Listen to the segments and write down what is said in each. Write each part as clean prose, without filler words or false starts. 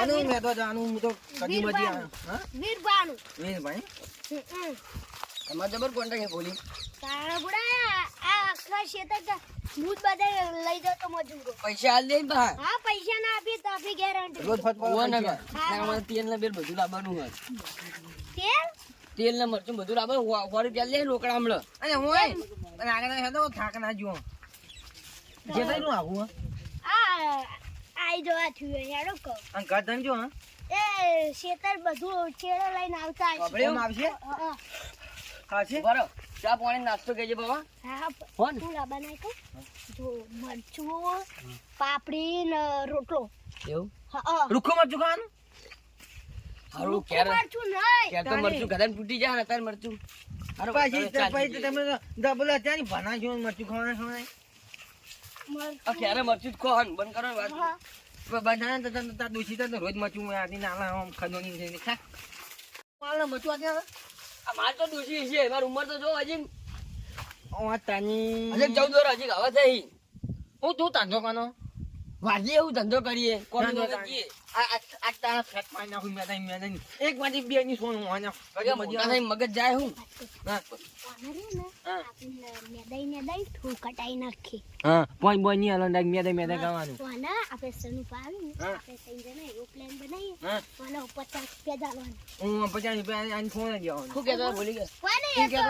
આનું મે તો જાણું હું તો કદી મજી આ હા વીરબાનું ભાઈ તમાર જબર કોન્ટેક્ટ હે બોલી તારા બુડા આ આખા શેતર મૂડ બધા લઈ જાવ તો મજૂરો પૈસા આલ દે બા હા પૈસા ના આપી તો આપી ગેરંટી રોજ ફટવા ના મને તેલ ને બેલ બધું લાવવાનું હોય તેલ તેલ ને મરચું બધું લાવવાનું 100 રૂપિયા લે રોકડા હમણાં અને હું અને આગળ હેડો થાક ના જો જે તઈ નું આવું આ આઈ જવા થયું હેડો કહો અને ઘર ધન જો એ શેતર બધું છેડો લઈને આવતા આપણે એમ આવશે હા હા છે બરો ચા પાણી નાસ્તો કેજે બાબા હા ફોન તું લા બનાય કે જો મરચું પાપડી ને રોટલો એવું હા રૂખો મરચું ખાવાનું હારું કેર મરચું નહીં કેર તો મરચું ગધન તૂટી જાય ને તાર મરચું હારું પછી તમે ડબલ અત્યારે ભણા જો મરચું ખાવાના ખાવાના આ કેરે મરચું જ ખો હન બંધ કરો વાત હા બનાને તો તા દોશી તો રોજ મરચું મે આદી નાલા આમ ખદોની થઈને ખા માલા મરચું અત્યારે આ માર તો દોશી છે માર ઉંમર તો જો હજી ઓ તાની હજી 14 વર્ષ હજી હવે થઈ હું તું તાંજો કાનો વાજી એવું ધંધો કરીએ કોમ તો કરીએ આ તા ફેટ પાઈ નાખું મેં એક માંથી બે ની સોનું આના કગે મોટા થઈ મગજ જાય હું ઓનરે ને આપણે મેદાઈ ઠોકટાઈ નાખી હા પોઈ બોય ની આલો ડાક મેદે ગાવાનું ઓના આપણે સનુ પાવી ને આપણે તઈ જને એરોપ્લેન બનાવીએ ઓના 50 રૂપિયા જાળવાનું હું 50 રૂપિયા આની ફોન જ આવવાનો શું કહેતો ભૂલી ગયો કોને એ તો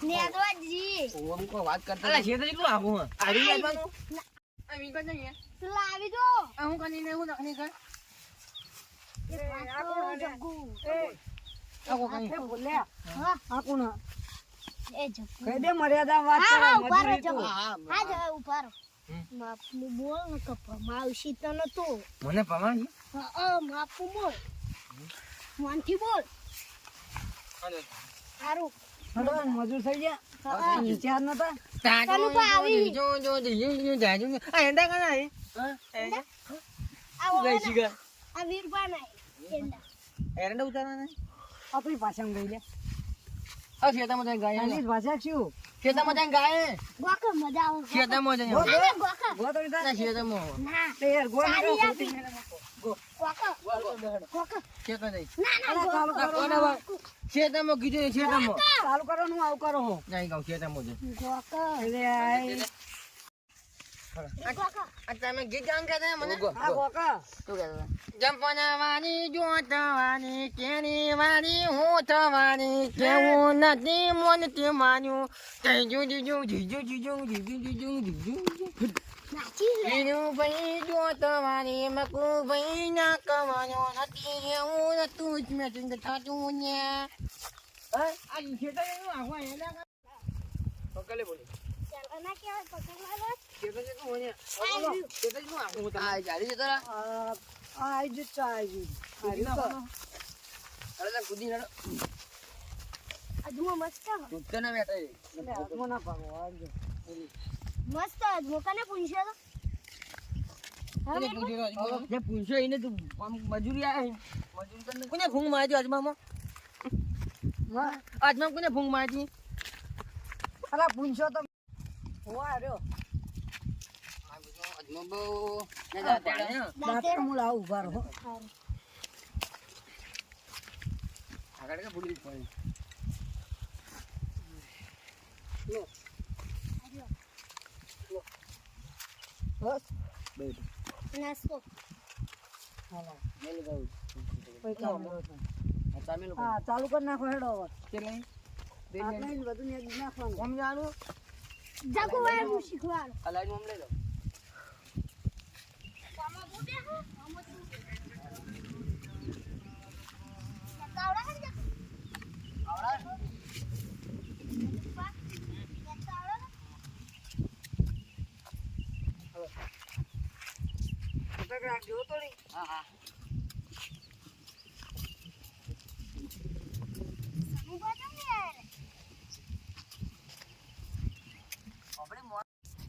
નેદવાજી ઓમ કો વાત કરતા અલા છે તો કેટલું આવું આરી આવવાનું આ વી કર નહીં તું લાવી દો હું કની ને હું નખની કર આ કોણ જગ્ગુ આકો કઈ બોલ્યા હા આ કોણ એ જગ્ગુ કહી દે મર્યાદા વાત હા કરો ઉભા રહો મજૂરી જગ્ગુ તો હા જ ઉભા રહો માપનું બોલ ને કપા માવશી તને તો મને પમાવી હા માપનું બોલ મોનથી બોલ સારું હડો મજૂર થઈ ગયા હા વિચાર નતા તને તો આવી જો જાજુ આ એંડા કના હે આ ગઈ શીગર આ વીરબા નહીં એંડા એરંડા ઉતારવાના આપણી ભાષામાં ગઈ લે આ ખેતામાં જઈને ગાય આની ભાષા શું ખેતામાં જઈને ગાય ગોકા મજા આવે ખેતરમાં જઈને ના ગોકા ગો તો ના ખેતામાં ના તે યાર ગો સારી આપી ગોકા ગોકા ખેતર જઈ ના ના કોના ખેતરમાં કીધું ખેતરમાં ચાલુ કરવાનું આવું કરો હો નહીં ગાવ ખેતરમાં જઈ ગોકા એટલે આ ગોકા તમે ગીત ગાન કહેતા મને આ ગોકા શું કહેતા જંપનાવાની જોતવાની કેની વાળી હું થવાની કેવું નથી મન તે માન્યું જીજુ જીજુ જીજુ જીજુ જીજુ જીજુ જીજુ નાચી લે જીજુ ભાઈ જોતવાની મકુ ભાઈ ના કમાનો નથી એવું નતું જ મેં ચિંતા થાતું ને આ ખેતર એનું આવા એના પકડલે બોલી ચાલ ના કેવાય પકડવા ખેતર જેનું હોય ખેતર જેનું આવું આ જાડી જતો રા આઈ અરે કુદી નડો આ ધુઓ મસ્ત ઉત્તર ના બેઠા મસ્ત ધોકાને પૂછ્યો તો જે પૂછ્યો એને તું મજૂરી આવે મજૂરી કરને કોને ફૂંગ મારી આજમામાં આજમાં કોને ફૂંગ મારી અલા પૂંછો તો હોવા રહ્યો અજમો બહુ ને જાતે દાંતે હું લાવ ઉભા રહો આગળ કે ભૂલી પડી બસ નાસ્તો મેલ ગયું કોઈ કામ ન તમે લોકો હા ચાલુ કરી નાખો હેડો હવે કે નહીં આટલા જ બધું ને એક નાખવાનું કોમ જાણું જાગો વાય હું શીખવાડો અલાઈ મમ લઈ લો કામા બોટે હો કામા તું કાવડા હે જા આવડા ફટાક રાખજો તો નહીં હા હા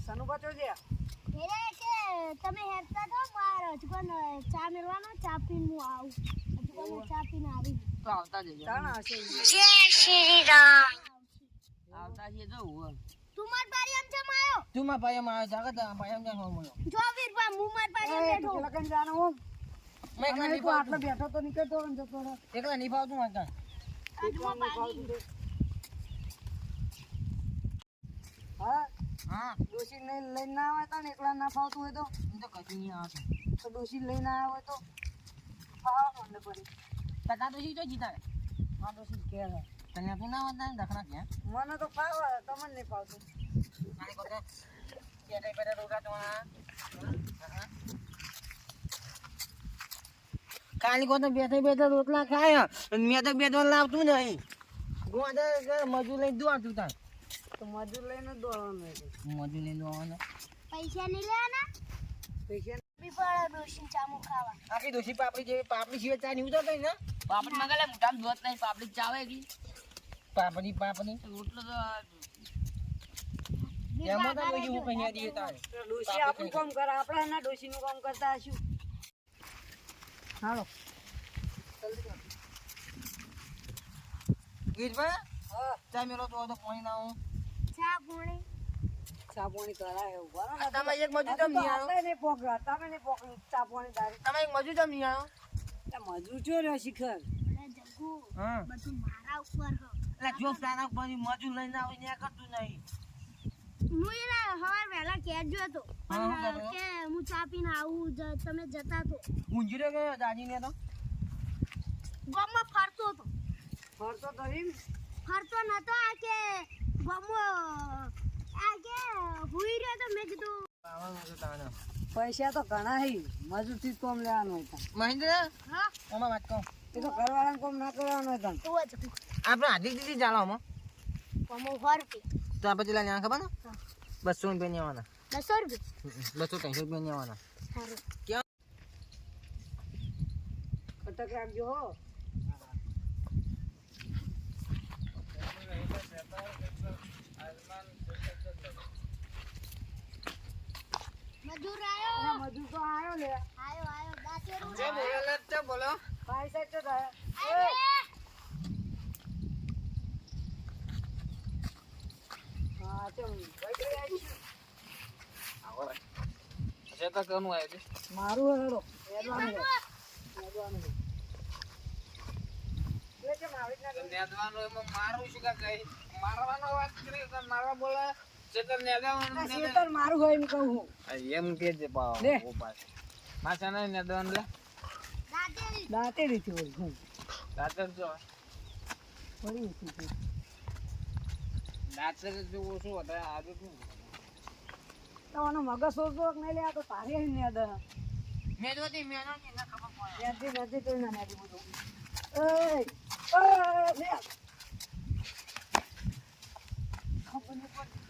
સનુ પાછો છે મેરે કે તમે હેરતા તો માર હજુ પણ ચા મેળવાનો ચા પીને હું આવું હજુ પણ ચા પીને આવી તો આવતા જજો તાણા હશે જય શ્રી રામ આવતા છે તો હું તું માર પારી આમ જમ આયો તું માં ભાઈ માં જાગત ભાઈ આમ જાનો મળ્યો જો વીરબા હું માર પારી આમ બેઠો લગન જાનો હું મેં એકલા અમે નહીં તો આટલો ફાવતું. બેઠો તો નીકળતો હોય ને જતો રહે. એકલા નહીં ફાવતું મારે કાં. એકલા નહીં ફાવતું તે. હા હા ડોશી લઈને ના આવે તો ને એકલા ના ફાવતું હોય તો હું તો કશું નહીં આવતું. તો ડોશી લઈને આવ્યા હોય તો ફાવવા માંડે પડી. ટકા તો શીખો જીતા હા ડોશી કે છે. તને તું ના વધતા ને દખણા ક્યાં મને તો ફાવે તમને નહીં ફાવતું. આને કહો કે પેટે પેટે રોકા તો કાલી કો તો બેઠે બેઠે રોટલા ખાય અને મેં તો બેઠવા લાવતું નહીં હું મજૂર લઈને દોડતું તાર તો મજૂર લઈને દોડવાનું હોય છે. મજૂર લઈને દોડવાનું પૈસા નહીં લેવાના પૈસા બી પડે ડોશી ચામુ ખાવા આખી દોશી પાપડી જેવી પાપડી સિવાય ચા નહીં ઉતરતા ને પાપડી મંગાલે મોટામાં દોત નહીં પાપડી ચાવે કી પાપડી રોટલો તો એમાં તો પછી હું કહીયા દઈએ તારે ડોશી આપણું કામ કરે આપણે એના ડોશીનું કામ કરતા હશું. હાલો ગીરભાઈ હા ચા મેલો તો પાણી ના હું ચા પોણી ચા પાણી કરાય એવું બરાબર. તમે એક મજૂર કેમ નહીં આવ્યો આપણે નહીં પોકડા તમે નહીં પોકડું ચા પાણી દારી. તમે એક મજૂર કેમ નહીં આવ્યો મજૂર જો રહ્યો શિખર. અને જગ્ગુ હા બધું મારા ઉપર હો એટલે જો તારા પછી મજૂર લઈને આવે ને કરતું નહીં હું એને સવાર વહેલા કહેજો હતો હા, હું પણ કહેતો? કે હું ચા પીને આવું તમે જતા તો ઊંઝી ગયો દાદીને તો ગામમાં ફરતો હતો ફરતો તો એમ ફરતો નતો આ કે ગામમાં આ કે હુઈ રહ્યો તો મેં કીધું પૈસા તો ઘણા હી મજૂરથી જ કામ લેવાનું હોય ત્યાં. મહેન્દ્ર હા ઓમાં વાત કહું એ તો ઘરવાળાને કામ ના કરવાનું હોય ત્યાં. તો જ આપણે હાથી દીધી ચાલો આમાં કમો ફરતી તો આપણે પેલા ન્યા ખબર ને હા. 200 રૂપિયા લેવાના 200 રૂપિયા 200 300 રૂપિયા લેવાના સારું કટક રાખજો હો. મજૂર આયો મજૂર તો આવ્યો લે. આયો દાંતેરું જે બોલે તે બોલો ભાઈ સાહેબ તો થાય. હા ચમ ભાઈ આવી છે તો કોનું આવે મારું હેડો હેડવાનું છે. હેડવાનું છે. એટલે કેમ આવી રીતના નેદવાનો એમાં મારું શું કા કઈ મારવાનો વાત કરી તો મારવા બોલે ચેતર નેદવાનું શેતર મારું હોય એમ કહું હું. એમ કે છે પાવ લે. ઉપાસ માછા ને નેદવાનું લે દાંતેરી દાંતેડીથી હોય હું. દાતર જો વળી ઊંચી છે. દાતર જો ઓછું હતા આજે શું તો આનો મગજ સોચતો કે નહીં લે આ તો તારી અહીં નેદ હે. મેદવતી મેનો ની ના ખબર પડે નેદી નેદી તો ના નેદી બધું. ઓય ઓય લે. ખબર નહીં પડતી.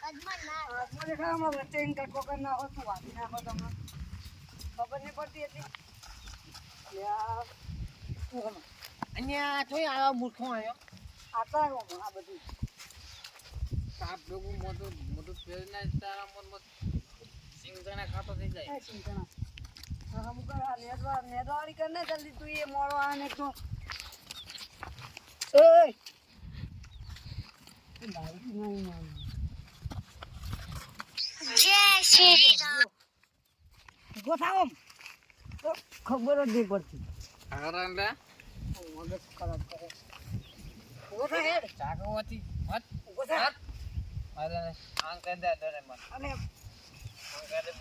અજમન ના હાથમાં દેખાય આમાં વચ્ચે એને કટકો કરી નાખો તું વાંચી નાખો તમને. ખબર નહીં પડતી હતી. લે આ શું અહીંયા જોઈ આવા મૂર્ખો આવ્યો આતા આવ્યો આ બધું. સાપ ભેગું મોટું મોટું ફેર ના તારા મનમાં સિંગદાણા ખાતો થઈ જાય એ ચિંતા હા અમુક આ નેદવાળી કર ને જલ્દી તું એ મોડો આને તો ઓય લાઈટ નહીં ના જય શ્રી રામ ઉભો થાવ આમ. તો ખબર જ નહીં પડતી. આગળ લે મગજ ખરાબ કરે. ઉભો થા હેડ. ચાકવાથી મત ઉભો થા. અરે આંગ કરી દે દરે મત અને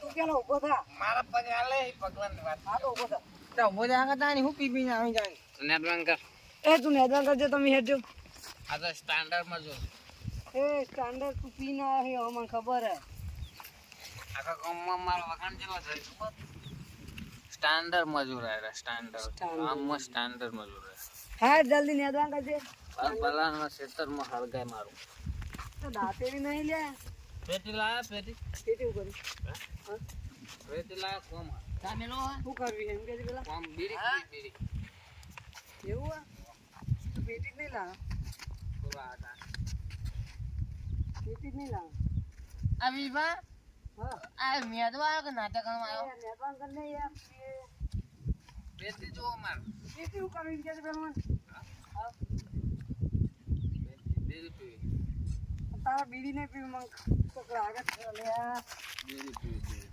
તું પેલો ઉભો થા. મારા પગ હાલે પગલાની વાત હા તો ઉભો થા. તો મોજા આગળ તાની હું પી પીને આવી જાય નેદવાન કર એ તું નેદવાન કરજો તમે હેડજો. આ તો સ્ટાન્ડર્ડ માં જો એ સ્ટાન્ડર્ડ તું પી ના હે અમને ખબર હે. આખા ગામમાં મારો વખાણ જેવો છે સ્ટાન્ડર્ડ મજૂર આયા સ્ટાન્ડર્ડ Standard. આમ સ્ટાન્ડર્ડ મજૂર હા જલ્દી નેદવાન કરજે. બલાના ખેતરમાં હળગાય મારું તો દાંતેડી નહીં લે. પેટી લાયા પેટી કેટલી કરી પેટી લાયા કોમ સામેલો શું કરવી એમ કે પેલા કોમ બીડી બીડી એવું હે? તો પેટી જ નહીં લાવે. બોલા હતા પેટી જ નહીં લાવે. આ વિભા હા આ મેદવા કે નાટક આવ્યો એ નેદવાન કર ને યાર. પેટી જો માર પેટી શું કરવી એમ કે પેલા મને. હા બીડી પીવી તારા બીડી નહીં પીવી મને છોકરા આગળ લે આ. બીડી પીવી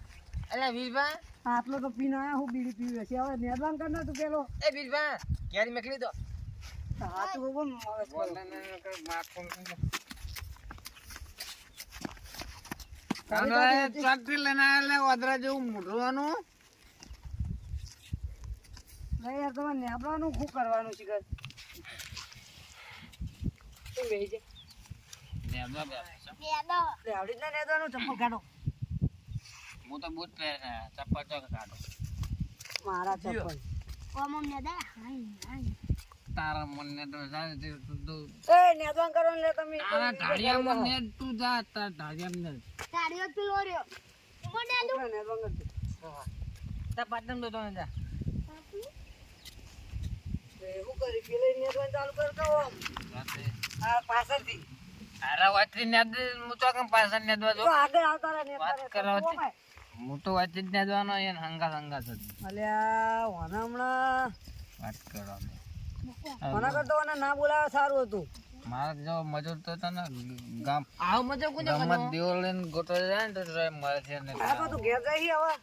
અલા વીરભા આટલો તો પીને આયા હું બીડી પીવી છે હવે નેદવાન કર ના તું પેલો એ વીરભા કેરી મેકલી દો હાથ ઉભો મગજ કરો ટ્રેક્ટર લઈને આવેલા ઓદરા જેવું મોઢવાનું નહીં યાર તમારે નેબવાનું શું કરવાનું છે ઘર શું બેહી છે નેબા નેદો લે આવડી જ ના નેદવાનું ચપ્પલ કાઢો હું તો બૂટ પહેરે ચપ્પલ તો કાઢો મારા ચપ્પલ ઓમ નેદા હાય તારા મનને તો જાણે તે તું એ નેદવાન કરો ને લે તમે તારા ઢાળિયા મને તું જા તારા ઢાળિયા ને તારીઓ પેલો રહ્યો ઉમો નેદો નેદવાન કરજો તા પાટણ દો તો જા શું કરી પેલે નેદવાન ચાલુ કરતો આ પાછળથી અરે વાતરી ને હું તો કેમ પાછળ ને દવા જો તો આગળ આવતા રહે વાત કરાવતી હું તો વાતરી ને દવાનો એ હંગા હંગા છે અલ્યા ઓના હમણાં વાત કરો ઓના કરતો ઓના ના બોલાવે સારું હતું મારે જો મજૂર તો હતા ને ગામ આવ મજૂર કોને ગામમાં દેવો લઈને ગોતો જાય ને તો મળે છે ને આ તું ઘેર જાય હવે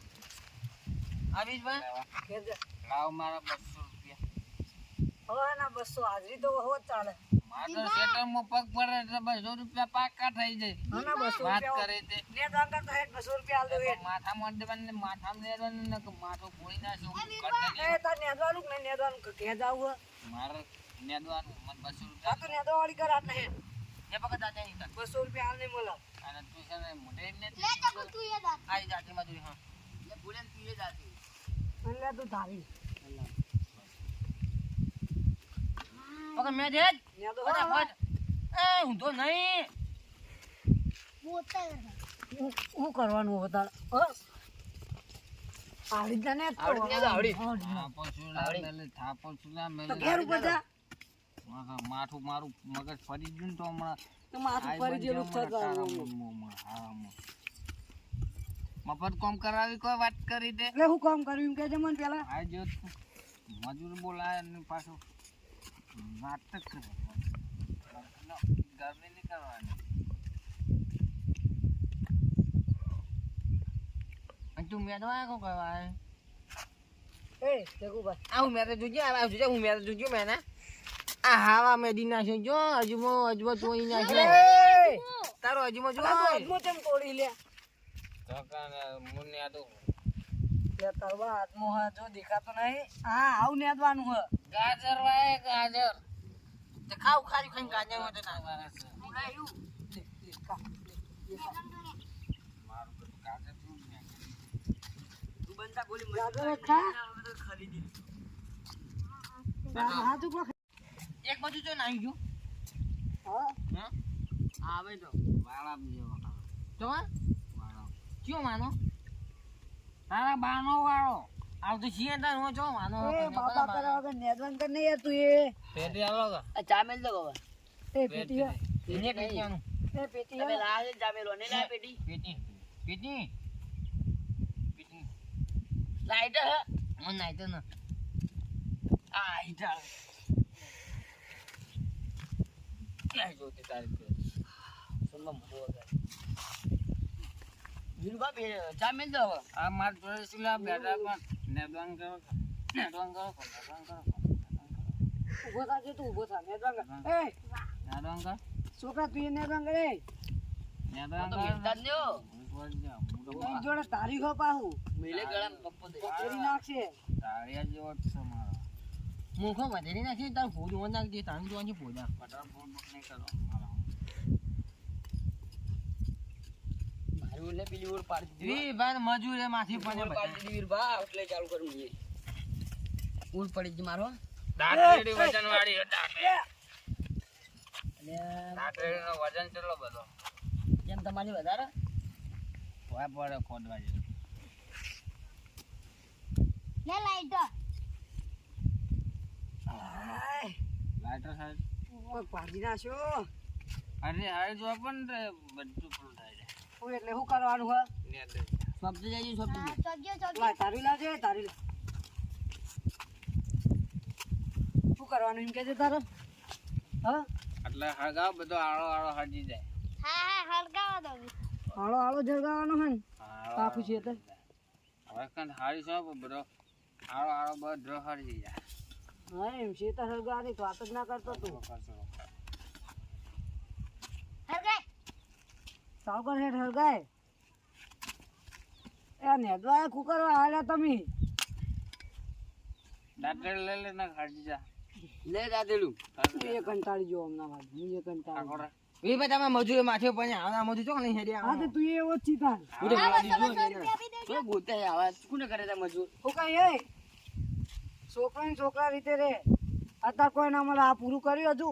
આવીશ ભાઈ ઘેર જા લાવ મારા 200 રૂપિયા હવે ના 200 હાજરી તો હોત ચાલે મારો સેટરમાં પગ પડે એટલે 200 રૂપિયા પાકા થઈ જાય ના 200 વાત રૂપિયા કરે તે ને દાન કરતા હેડ 200 રૂપિયા આલ દો હેડ માથા મંડવાનું માથામાં લેવાનું ને માથું ફોડી નાખ્યો એ તાર નેદવાનું કે નહીં નેદવાનું ઘેર જાવું મારે નેદવાનું મને 200 આ રૂપિયા તો નેદવા વાળી કર આટલે હેડ એ પકડ દાદા નહીં 200 રૂપિયા હાલ નહીં મળે અને તું છે ને મોઢે ને લે તો તું એ દા આઈ જાતી મજૂરી હા એ ભૂલે તું એ જાતી એટલે તું ધારી પકડ મે દે નેદો ફટાફટ એ હું તો નહીં બોતલ શું કરવાનું હવે તાર આવડી જાને થાપો સુલા મેલે તો ઘેર ઉપર જા માથું મારું મગજ ફરી ગયું ને તો હમણાં તો માથું ફરી જેલું થતા મફત કોમ કરાવી કોઈ વાત કરી દે એટલે હું કામ કર્યું એમ કે છે મને પેલા આ જો મજૂર બોલાય ને પાછું નાટક કરે ગરમી નહીં કરવાની અને તું મેદવા કો કહેવાય એ જગુભાઈ આવું મેરે જોજે આવું જોજે હું મેરે જોજો મેને આ હાવા મેદી નાખ્યો જો અજમો તોડી નાખ્યો તારો અજમો જો હાથમો કેમ તોડી લે કાકાને મુન્ને આ તો લે તરવા હાથમો હા જો દેખાતો નહીં હા આવું નેદવાનું હ ગાજર વાય ગાજર તે ખાવ ખારી ખાઈને ગાજર હોય તો ના મારે છે મારું તો ગાજર તું ને તું બનતા ગોલી ગાજર ખા હા તું એક બાજુ જો નાઈ ગયો હા હા આવે તો વાળા જેવો તો વાળો ક્યો માનો તારા બાનો વાળો આવ તો છીએ તાર હો જો માનો એ બાપા કરે વગર નેદવાન કર નહીં યાર તું એ પેટી આલો આ ચા મેલ દો હવે એ પેટી એને પેટીનું એ પેટી તમે લાગે ચા મેલો ને લા પેટી પેટી લાઈટર હે મન લાઈટર ના આ ઈટા ક્યાં જોતી તારી પે સુનવા મજો આવે વિરુબા બે ચા મેલ દો આ માર જોડે સુલા બેઠા પણ નેદવાન કરો ઉભો થાજે તું ઉભો થા નેદવાન કર એ નેદવાન કર છોકરા તું એ નેદવાન કરે નેદવાન કર લ્યો એની જોડે તારી હો પાહુ મેલે ગળા પપ્પો દે તેરી નાખશે તાળિયા જેવો જ છે મારો મુખો વધેરી નાખી તાર ફૂડ ઓન નાખી તાર જોવાની પોડા પટાર ફૂડ બુક નહીં કરો મારું લે પેલી ઓર પાડી દીધી ભાઈ મજૂર એ માથી પણ પાડી દીધી વીર બા એટલે ચાલુ કરું ની ઉલ પડી જ મારો દાંતડી વજન વાળી દાંતડી નો વજન કેટલો બધો કેમ તમારી વધારે હોય પડે ખોદવા જેવું લે લાઈટર લાઈટર સાહેબ કોઈ પાડી નાખ્યો અરે હારે જો પણ બધું ફૂલ થાય છે હું એટલે શું કરવાનું હે સબ્જી જાય સબ્જી ચોગ્યો લા તારી લાજે તારી લા શું કરવાનું એમ કે છે તારે હા એટલે હગાવ બધો આળો આળો હજી જાય હા હળગાવા દો હાળો હાળો જગાવવાનો હે ને કાપું છે તે હવે કાન હારી છો બધો આરો આરો બધો હારી જાય. હા એમ શેતા હરગાની તો વાત જ ના કરતો તું હરગાય સાવકર હેઠ હરગાય એ નેદવા કુકરવા હાલ્યા તમે દાંતેડ લઈ લે ના ખાડી જા લે દાંતેડું એ કંટાળી જો હમણાં વાત હું એ કંટાળી એ ભાઈ તમે મજૂર માથે પણ આના મજૂર ચોક નહીં હેડ્યા હા તો તું એવો જ ચીતા કોઈ બોલતે આવાજ કોને કરે તા મજૂર હું કઈ એ છોકરા ને છોકરા રીતે રે અત્યારે કોઈ ના મળે આ પૂરું કર્યું હજુ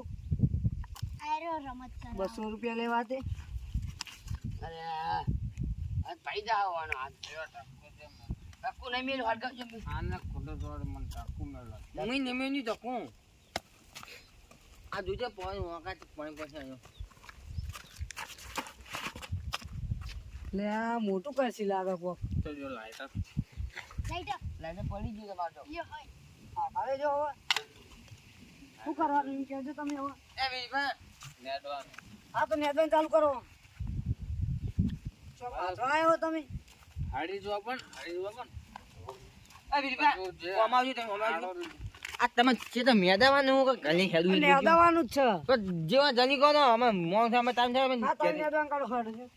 આર્યો રમત કર 200 રૂપિયા લેવા તે અરે આ પૈદા આવવાનો આ ટકુ નહીં મેલ હરગા છે આને ખોટો જોડ મન ટકુ મેલો મમ્મી ને મેની ટકુ આ દૂધે પાણી વાકા પાણી પાસે આવ્યો લે આ મોટું કરશી લાગે કોક તો જો લાઈટર લાઈટ પડી ગયું તમારો યો હોય હવે જો હવે શું કરવાનું એમ કહેજો તમે હવે એ બીબા નેડવાનું હા તો નેદવાન ચાલુ કરો આવ્યો તમે હાડી જો પણ એ બીબા ઓમાવજો તમે ઓમાવજો આ તમે જે તો મેદાવાનું કે ગલી હેડું નેદવાનું જ છે તો જેવા જની કહો અમે મોં સામે ટાઈમ થાય હા તમે નેદવાન કાઢો ખડ છે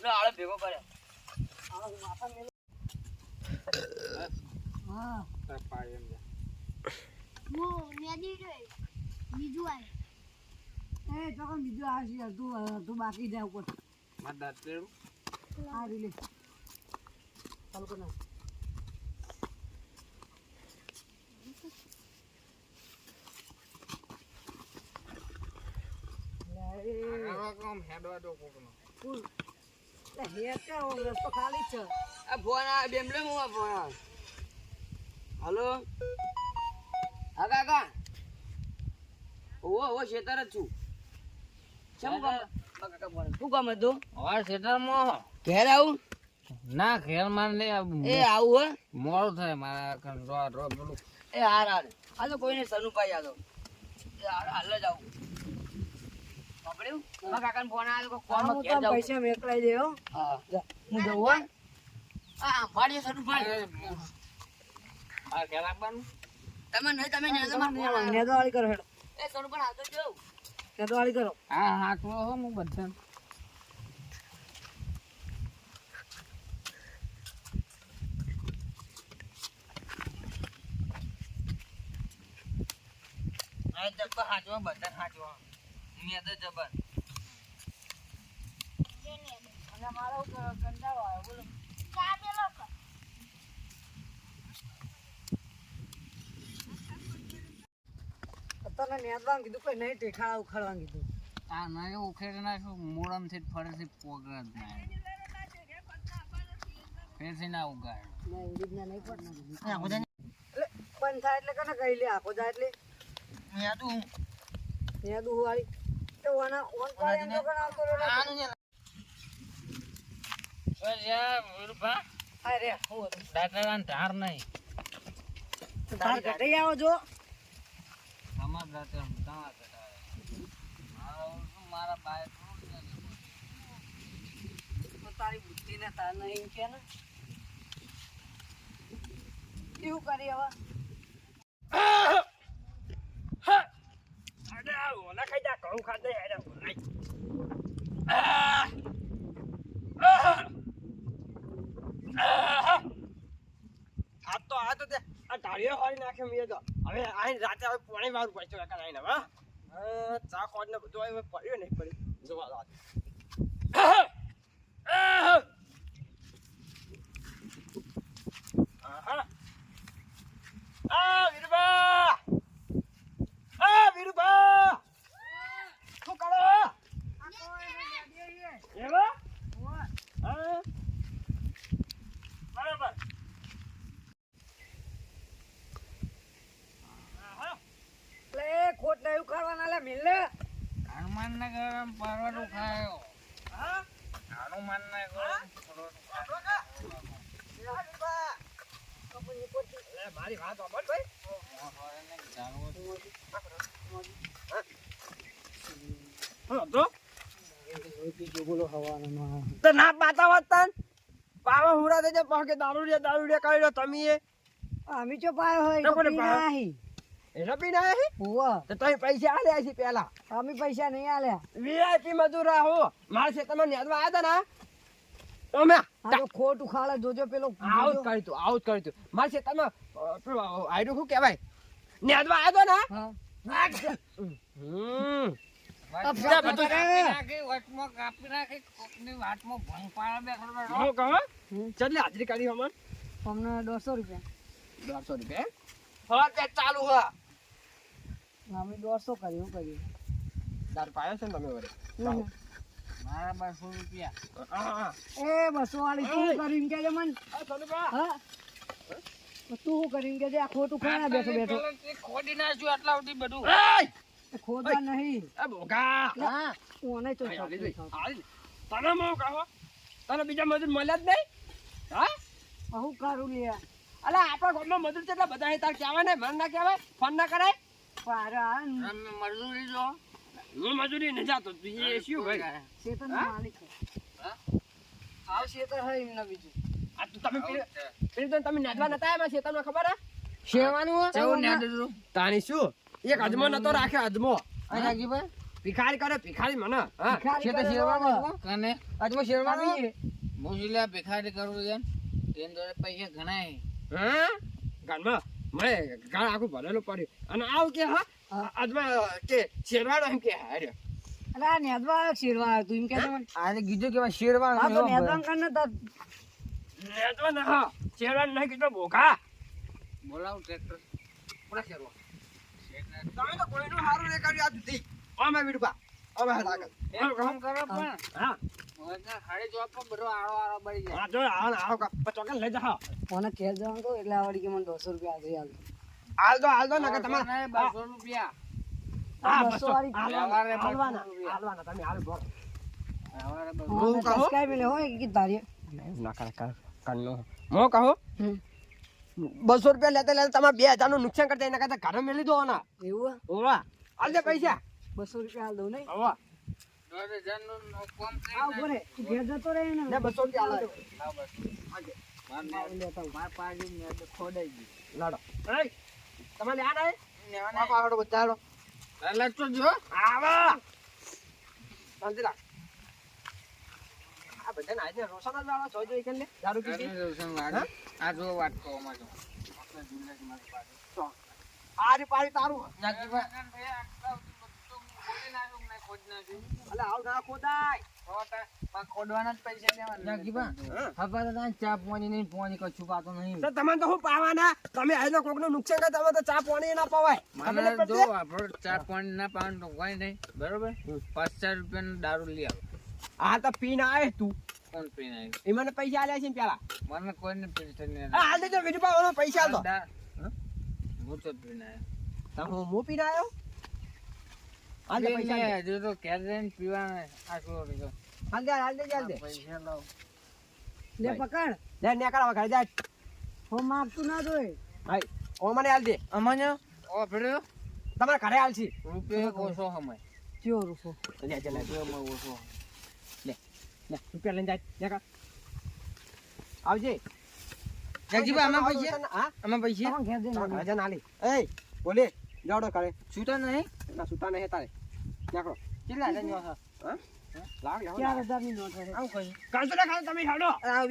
લો આળો ભેગો કરે હા પાય એમ હું મેદી જોઈ બીજું આય એ તો કોણ બીજું આવશે તું બાકી જાય ઉપર માર દાંતેડું આ રીલે ચાલુ કર ના આવા કામ હેડવા દો કોકનો રસ્તો ખાલી જ છે આ ફોન આ બેમલે મો ફોન હાલો હા કાકા ઓ શેતર જ છું શું કામ હતું હવે શેતર માં ઘેર આવું ના ઘેર માર લે એ આવું હે મોડું થાય મારા રો પેલું એ હાર આ તો કોઈને સનુભાઈ આલો એ હાલ જ આવું પકડ્યું મારા કાકાને ફોન આવ્યો કોણ ઘેર જાવ પૈસા મેકલાઈ દે હો હા હું જઉં હો આ ભાડીએ સનુભાઈ આ ઘેર આપવાનું તમે નહીં તમે નેદવાળી કરો હેડો એ સનુભાઈ આવતો જો નેદવાળી કરો હા હા તો હું બધા આ જબ્બર હાચવા બધા હાચવા મેં તો જબર અને મારો કંટાળો આવ્યો બોલો ચા મેલો કર તને નેદવાનું કીધું કોઈ નહીં ટેખાડા ઉખાડવાનું કીધું આ ના ઉખેડ નાખું મોડમથી ફરેથી પોગરા જ ના ફેરથી ના ઉગાડ ના ઇંગ્લિશના નહીં પડના કીધું આ બધા એટલે બંધ થાય એટલે કને કહી લે આખો જાય એટલે યાદું નેદું વાળી તો ઓના ઓન પાડે એમ તો કણ આવતો રે આનું ને બસ યાર મુરબા અરે હું હતું દાતારાન ધાર નહીં તાર ઘટે આવો જો તમાર દાતા તમાર ઘટાય મારા બાય તો તારી બુદ્ધિ ને તાર નહીં કે ને એવું કરી હવે અરે ઓલા ખાઈ જા ઘઉં ખાતે હેડે ઓલા આ તો આ ઢાળીઓ હોરી નાખે મેં તો હવે આઈ રાતે હવે પાણી વાળું પડશે કાકા આઈને હવે ચા કોડ ને બધું હવે પડ્યો નહીં પડ્યું જોવા લાગ વીરબા વીરબા શું કરો એવા બરાબર લે ખોટ ને એવું કરવાના લે મિલ લે હનુમાન ના ગરમ પરવડું ખાયો હનુમાન ના ગરમ મારી વાત સાંભળ ભાઈ તો બોલો હવાનો ના પાતા વાત તન પાવા હુરા થઈ જાય પાકે દારૂડિયા કરી લો તમે એ અમે ચો પાયો હોય ના, તો કોને પીને પાયો? આહી. એનો પી ના હે હોવે. તો તમે પૈસા આલ્યા છે પેલા અમે પૈસા નહીં આલ્યા. વીઆઈપી મજૂર રહો મારા ખેતરમાં નેદવા આવ્યા હતા ને તમે આ તો ખોટું ખાલે જોજો પેલો આવું જ કર્યું તું મારા ખેતરમાં આયરું શું કહેવાય નેદવા આવ્યો ને હા. હમ અફસા બધું હું કહો ચટલી હાજરી કરી અમન અમને 200 રૂપિયા. 200 રૂપિયા હા તે ચાલુ હા અમે 200 કર્યું કર્યું. દારૂ પાયો છે ને તમે વરે હમ. હા હા એ 200 વાળી તું કરીને કેજે મન. આ સોનુભા હા તું કરીને કેજે આ ખોટું ખાના બેઠો બેઠો. એય! એ ખોદવા નહીં. એ બોગા હા હું આને તો આલી દે, આલી દે. તને હું કહો તને બીજા મજૂર મળ્યા જ નહીં હા હું કરું લે. અલા આપણા ગામમાં મજૂર કેટલા બધા છે તાર કહેવાય ને મન ના કહેવાય ફોન ના કરાય પારા હું મજૂરી નહીં જાતો તું એ શું ભાઈ શેતરનો હા? માલિક છે. આવ શેતર હે એમના બીજું. આ તું તમે પેલી તો તમે નેદવા નતા આવ્યા છે તમને ખબર હે શેરવાનું તાણી શું એક અજમો નતો રાખ્યો અજમો ભિખારી કરે ભિખારી મને હા ભિખારી કરે શેરવાનું અજમો શેરવાનું હા ગામમાં મેં ગાળ આખું ભરેલું પડ્યું અને આવું કે હા અજમા કે શેરવાનો એમ કે હાર્યો અરે આ નેદવા આવ્યો કે શેરવા આવ્યો? તું એમ કહેતો મને. આને કીધું કે શેરવાનો હા તો નેદવા કરીને તાર નેદવા ના હા શેરવાનું નહીં કીધું બોકા કોના શેરવા તમે તો કોઈનું હારું નહીં કર્યું આ સુધી અમે વિડુપા અમે લાગે હા હા જો આવો ચોકન લઈ જા મને ઘેર જવાનું કહું એટલે આવડી કે મને 200 રૂપિયા હાલ હાજરી આલ. દો તમારે હા 200 વાળી હાલવાના તમે હાલ બોલ હું કહું? સબસ્ક્રાઇબ એટલે હોય કે તારી. ના કરે કરનો હું કહું 200 રૂપિયા લેતા લેતા તમારે 2000 નું નુકસાન કરતા એના કરતા ઘરે મેલી દો ના એવું હે? ઓવા હાલ દે પૈસા 200 રૂપિયા હાલ દઉં નહીં. ઓવા આ ઉભો રે. તું ઘેર જતો રહે ને. ને 200 રૂપિયા હાલ લેતા આવું. લાડો એય તમારે યાદ આવે પાપા હાડો બધા હાડો આવા શાંતિ રાખ આ બધા નાઈ રોશન જ વાળા જોજો એક લે દારૂ પીધી આરી પારી તારું અલે આવ ના ખોદાય તો તમે તો હું પાવાના તમે આનો કોક નું નુકસાન કરે તમે તો ચા પાણી ના પવાય ખબર નહીં પડતી? આ તો પીને આવે તું એ મને પૈસા આલ્યા છે ને પેલા આ હાલ દેજો બીજું પાવાનો પૈસા તો હું પીને આવ્યો હાલ દે પૈસા હાલ દે હાલ દે લે પકડ. લે ને કરાવા ઘરે જાય હો માગતું ના જોઈ. ભાઈ ઓ મને હાલ દે તમારા ઘરે હાલ છે ચિયો રૂપો. લે લે લે રૂપિયા લઈને જાય લે કા આવજે આમાં હા તમારે ઘેર જઈને તમારા આવું. ઘરે જઈને હાલી એય બોલે જાવડો કરે છૂટા નહીં ના છૂટા નહીં તારે નીકળો કેટલા હા લાગ લે 4000 ની નોટ હશે. કાંતો ના ખાતો તમે હાડો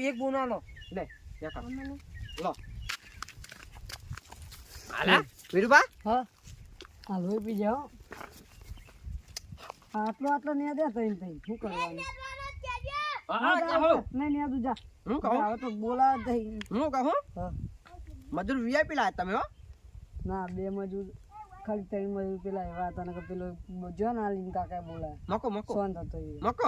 એક બોના લો. લે નીકળો લો હાલા વીરુબા હા આ લોહી પી જાઓ. આટલો ને દે તઈ શું કરવાનું? હા કહો નહીં ને તું જા. હું કહું હવે તો બોલા દઈ. હું કહું હા મજૂર વીઆઈપી લાયા તમે હો ના 2 મજૂર ખાલી 3 મજૂર પેલા એવા હતા ને કે પેલો જો ના લીન કાકા બોલાય મકો મકો સોન થતો એ. મકો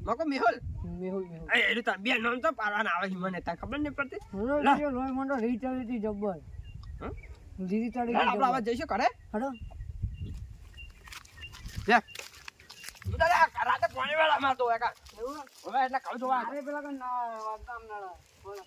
મકો મેહુલ મેહુલ એ એનું તાર બે નામ તો પાડવાના આવે છે મને તાર ખબર નહીં પડતી લોહી મંડો રીત ચડી હતી જબ્બર. હમ? રીત ચડી આપણે આવા જઈશું કરે હડો લે તું તારે રાતે પાણી વાળા મારતો હોય કા એવું હવે એટલે કહું છું અરે પેલા કે ના વાગતા આમ ના બોલો